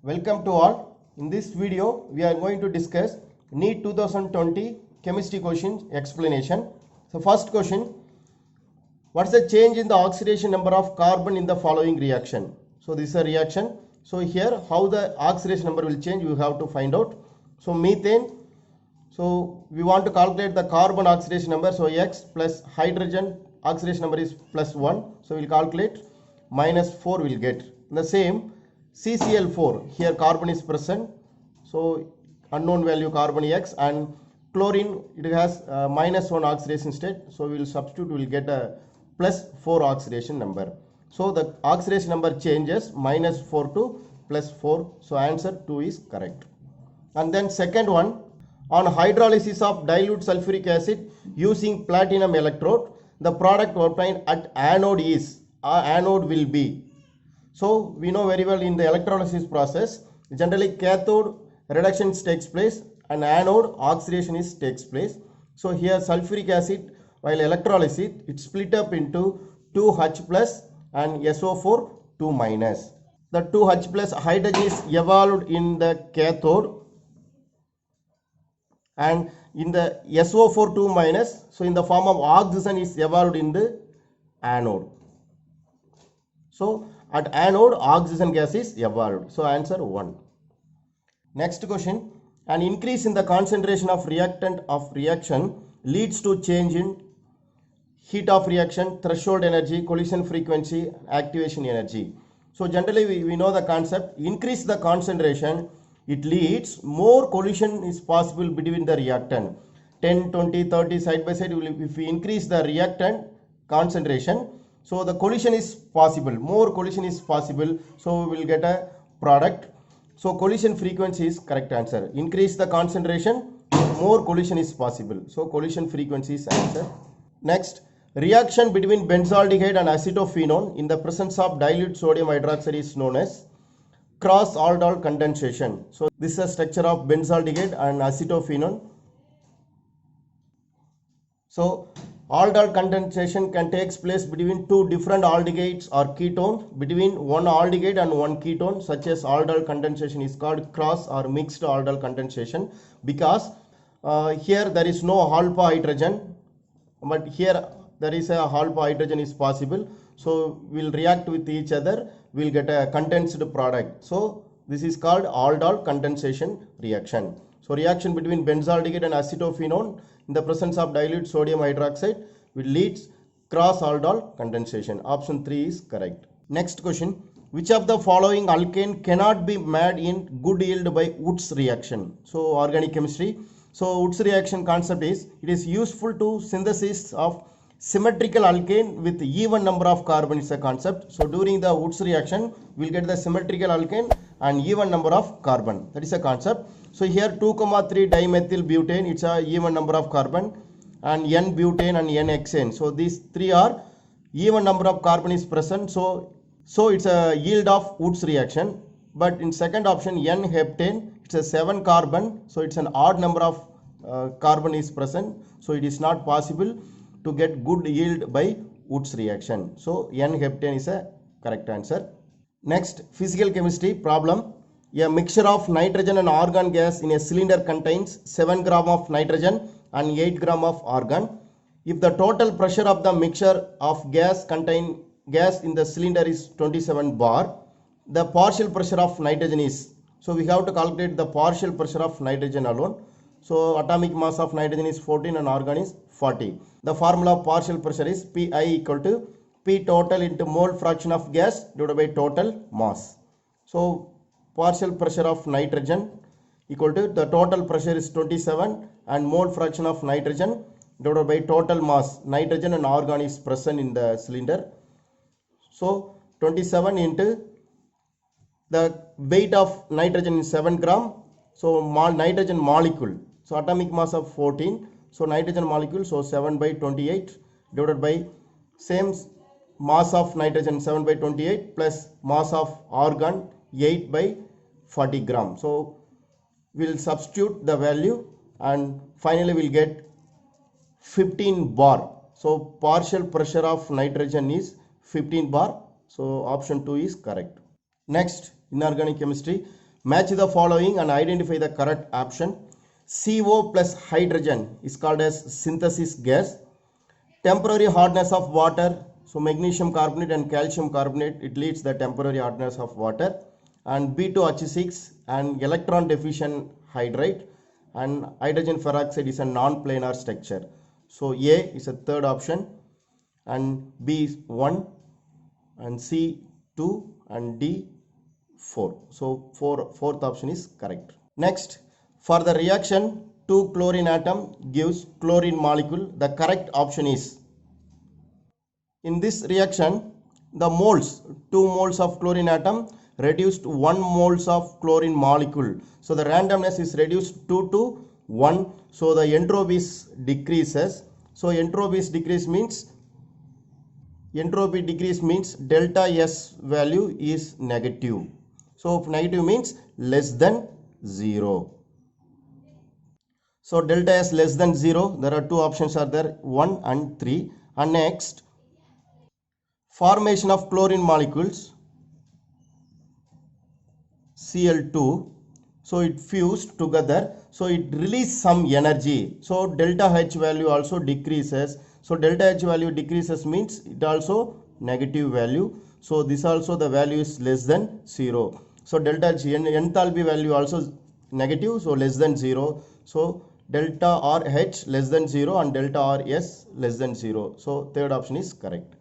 Welcome to all. In this video, we are going to discuss NEET 2020 chemistry question explanation. So first question, what is the change in the oxidation number of carbon in the following reaction? So this is a reaction. So here how the oxidation number will change, you have to find out. So methane, so we want to calculate the carbon oxidation number. So X plus hydrogen oxidation number is plus 1. So we will calculate minus 4 will get. The same CCl4, here carbon is present. So unknown value carbon X, and chlorine, it has minus 1 oxidation state. So we will substitute, we will get a plus 4 oxidation number. So the oxidation number changes minus 4 to plus 4. So answer 2 is correct. And then second one, on hydrolysis of dilute sulfuric acid using platinum electrode, the product obtained at anode is, anode will be. So we know very well in the electrolysis process, generally cathode reduction takes place and anode oxidation takes place. So here sulfuric acid, while electrolysis, it split up into 2H plus and SO4 2 minus. The 2H plus hydrogen is evolved in the cathode, and in the SO4 2 minus, so in the form of oxygen is evolved in the anode. So at anode oxygen gas is evolved. So answer 1. Next question, an increase in the concentration of reactant of reaction leads to change in heat of reaction, threshold energy, collision frequency, activation energy. So generally we know the concept, increase the concentration, it leads more collision is possible between the reactant. 10, 20, 30 side by side, if we increase the reactant concentration, so the collision is possible, more collision is possible, so we will get a product. So collision frequency is correct answer. Increase the concentration, more collision is possible. So collision frequency is answer. Next, reaction between benzaldehyde and acetophenone in the presence of dilute sodium hydroxide is known as cross aldol condensation. So this is a structure of benzaldehyde and acetophenone. So aldol condensation can take place between two different aldehydes or ketones, between one aldehyde and one ketone, such as aldol condensation is called cross or mixed aldol condensation, because here there is no alpha hydrogen, but here there is a alpha hydrogen is possible. So we'll react with each other, we'll get a condensed product. So this is called aldol condensation reaction. So reaction between benzaldehyde and acetophenone in the presence of dilute sodium hydroxide will leads cross aldol condensation. Option 3 is correct. Next question, which of the following alkane cannot be made in good yield by Woods reaction? So organic chemistry. So Woods reaction concept is, it is useful to synthesis of symmetrical alkane with even number of carbon is a concept. So during the Woods reaction, we will get the symmetrical alkane and even number of carbon. That is a concept. So here 2,3 dimethyl butane, it's a even number of carbon, and N-butane and N-hexane. So these three are even number of carbon is present. So it's a yield of Woods reaction. But in second option, N-heptane, it's a 7 carbon. So it's an odd number of carbon is present. So it is not possible to get good yield by Woods reaction. So N-heptane is a correct answer. Next, physical chemistry problem. A mixture of nitrogen and argon gas in a cylinder contains 7 gram of nitrogen and 8 gram of argon. If the total pressure of the mixture of gas in the cylinder is 27 bar, the partial pressure of nitrogen is, so we have to calculate the partial pressure of nitrogen alone. So atomic mass of nitrogen is 14 and argon is 40. The formula of partial pressure is Pi equal to P total into mole fraction of gas divided by total mass. So partial pressure of nitrogen equal to, the total pressure is 27 and mole fraction of nitrogen divided by total mass. Nitrogen and argon is present in the cylinder. So 27 into the weight of nitrogen is 7 gram. So nitrogen molecule. So atomic mass of 14. So nitrogen molecule, so 7 by 28 divided by same mass of nitrogen 7 by 28 plus mass of argon 8 by 40 gram. So we'll substitute the value and finally we'll get 15 bar. So partial pressure of nitrogen is 15 bar. So option 2 is correct. Next, inorganic chemistry. Match the following and identify the correct option. CO plus hydrogen is called as synthesis gas. Temporary hardness of water, so magnesium carbonate and calcium carbonate, it leads the temporary hardness of water. And B2H6 and electron deficient hydride, and hydrogen peroxide is a non-planar structure. So A is a third option, and B is 1, and C 2, and D 4. So fourth option is correct. Next, for the reaction, 2 chlorine atom gives chlorine molecule. The correct option is, in this reaction, the moles, 2 moles of chlorine atom reduced 1 moles of chlorine molecule. So the randomness is reduced 2 to 1. So the entropies decreases. So entropy decrease means delta S value is negative. So negative means less than 0. So delta S less than 0, there are 2 options are there, 1 and 3. And next, formation of chlorine molecules, Cl2, so it fused together, so it release some energy. So delta H value also decreases. So delta H value decreases means it also negative value. So this also the value is less than 0. So delta H enthalpy value also negative, so less than 0. So delta R H less than 0 and delta R S less than 0. So third option is correct.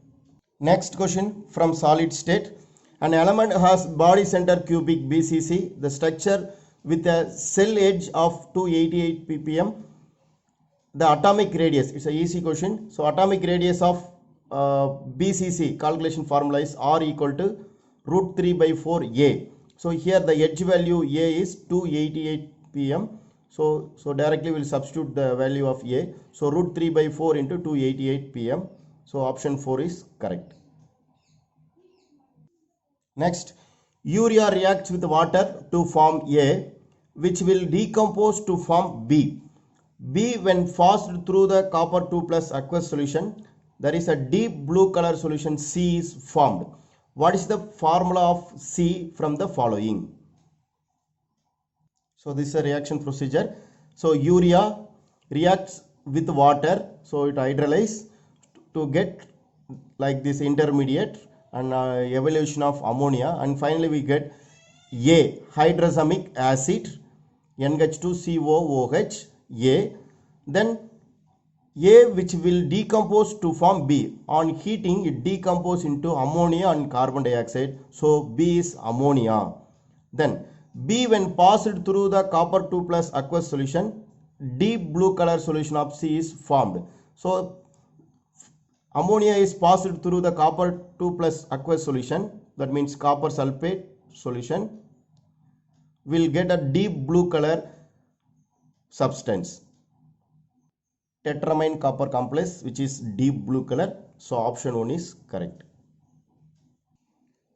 Next question from solid state. An element has body center cubic BCC, the structure with a cell edge of 288 ppm. The atomic radius, it's a easy question. So atomic radius of BCC calculation formula is R equal to root 3 by 4 A. So here the edge value A is 288 pm. So directly we'll substitute the value of A. So root 3 by 4 into 288 pm. So option 4 is correct. Next, urea reacts with water to form A, which will decompose to form B. B, when passed through the copper 2 plus aqueous solution, there is a deep blue color solution C is formed. What is the formula of C from the following? So this is a reaction procedure. So urea reacts with water, so it hydrolyzes to get like this intermediate and evolution of ammonia, and finally we get A, hydrazamic acid, NH2COOH, A. Then A, which will decompose to form B. On heating it decomposes into ammonia and carbon dioxide, so B is ammonia. Then B, when passed through the copper 2 plus aqueous solution, deep blue color solution of C is formed. So ammonia is passed through the copper 2 plus aqueous solution, that means copper sulfate solution, will get a deep blue color substance, tetramine copper complex, which is deep blue color. So option 1 is correct.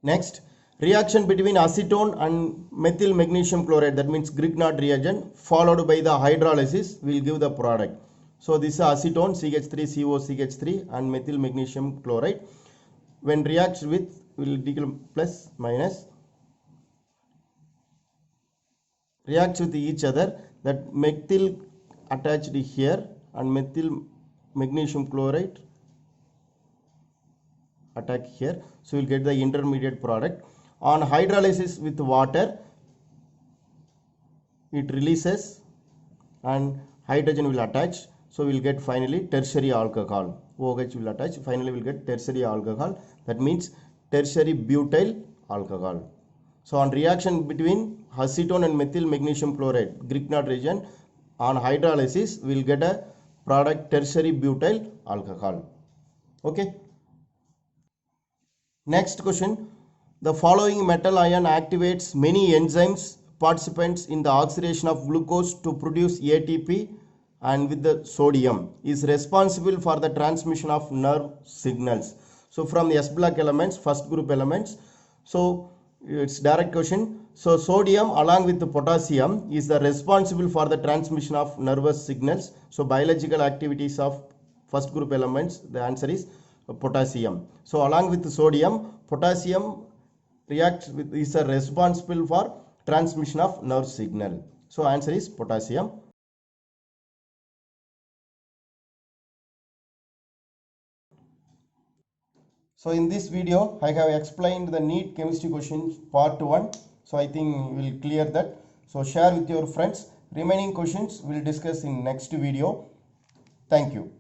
Next, reaction between acetone and methyl magnesium chloride, that means Grignard reagent, followed by the hydrolysis will give the product. So this is acetone CH3CO CH3 and methyl magnesium chloride. When reacts with, will declare plus minus, reacts with each other, that methyl attached here and methyl magnesium chloride attack here. So we'll get the intermediate product. On hydrolysis with water, it releases and hydrogen will attach. So we'll get finally tertiary alcohol. OH will attach. Finally we'll get tertiary alcohol. That means tertiary butyl alcohol. So on reaction between acetone and methyl magnesium chloride, Grignard reagent, on hydrolysis we'll get a product tertiary butyl alcohol. Okay. Next question. The following metal ion activates many enzymes participants in the oxidation of glucose to produce ATP, and with the sodium is responsible for the transmission of nerve signals. So from the S block elements, first group elements, so it's direct question. So sodium along with the potassium is the responsible for the transmission of nervous signals. So biological activities of first group elements, the answer is potassium. So along with the sodium, potassium reacts with, is responsible for transmission of nerve signal. So answer is potassium. So in this video, I have explained the NEET chemistry questions part 1. So I think you will clear that. So share with your friends. Remaining questions we will discuss in next video. Thank you.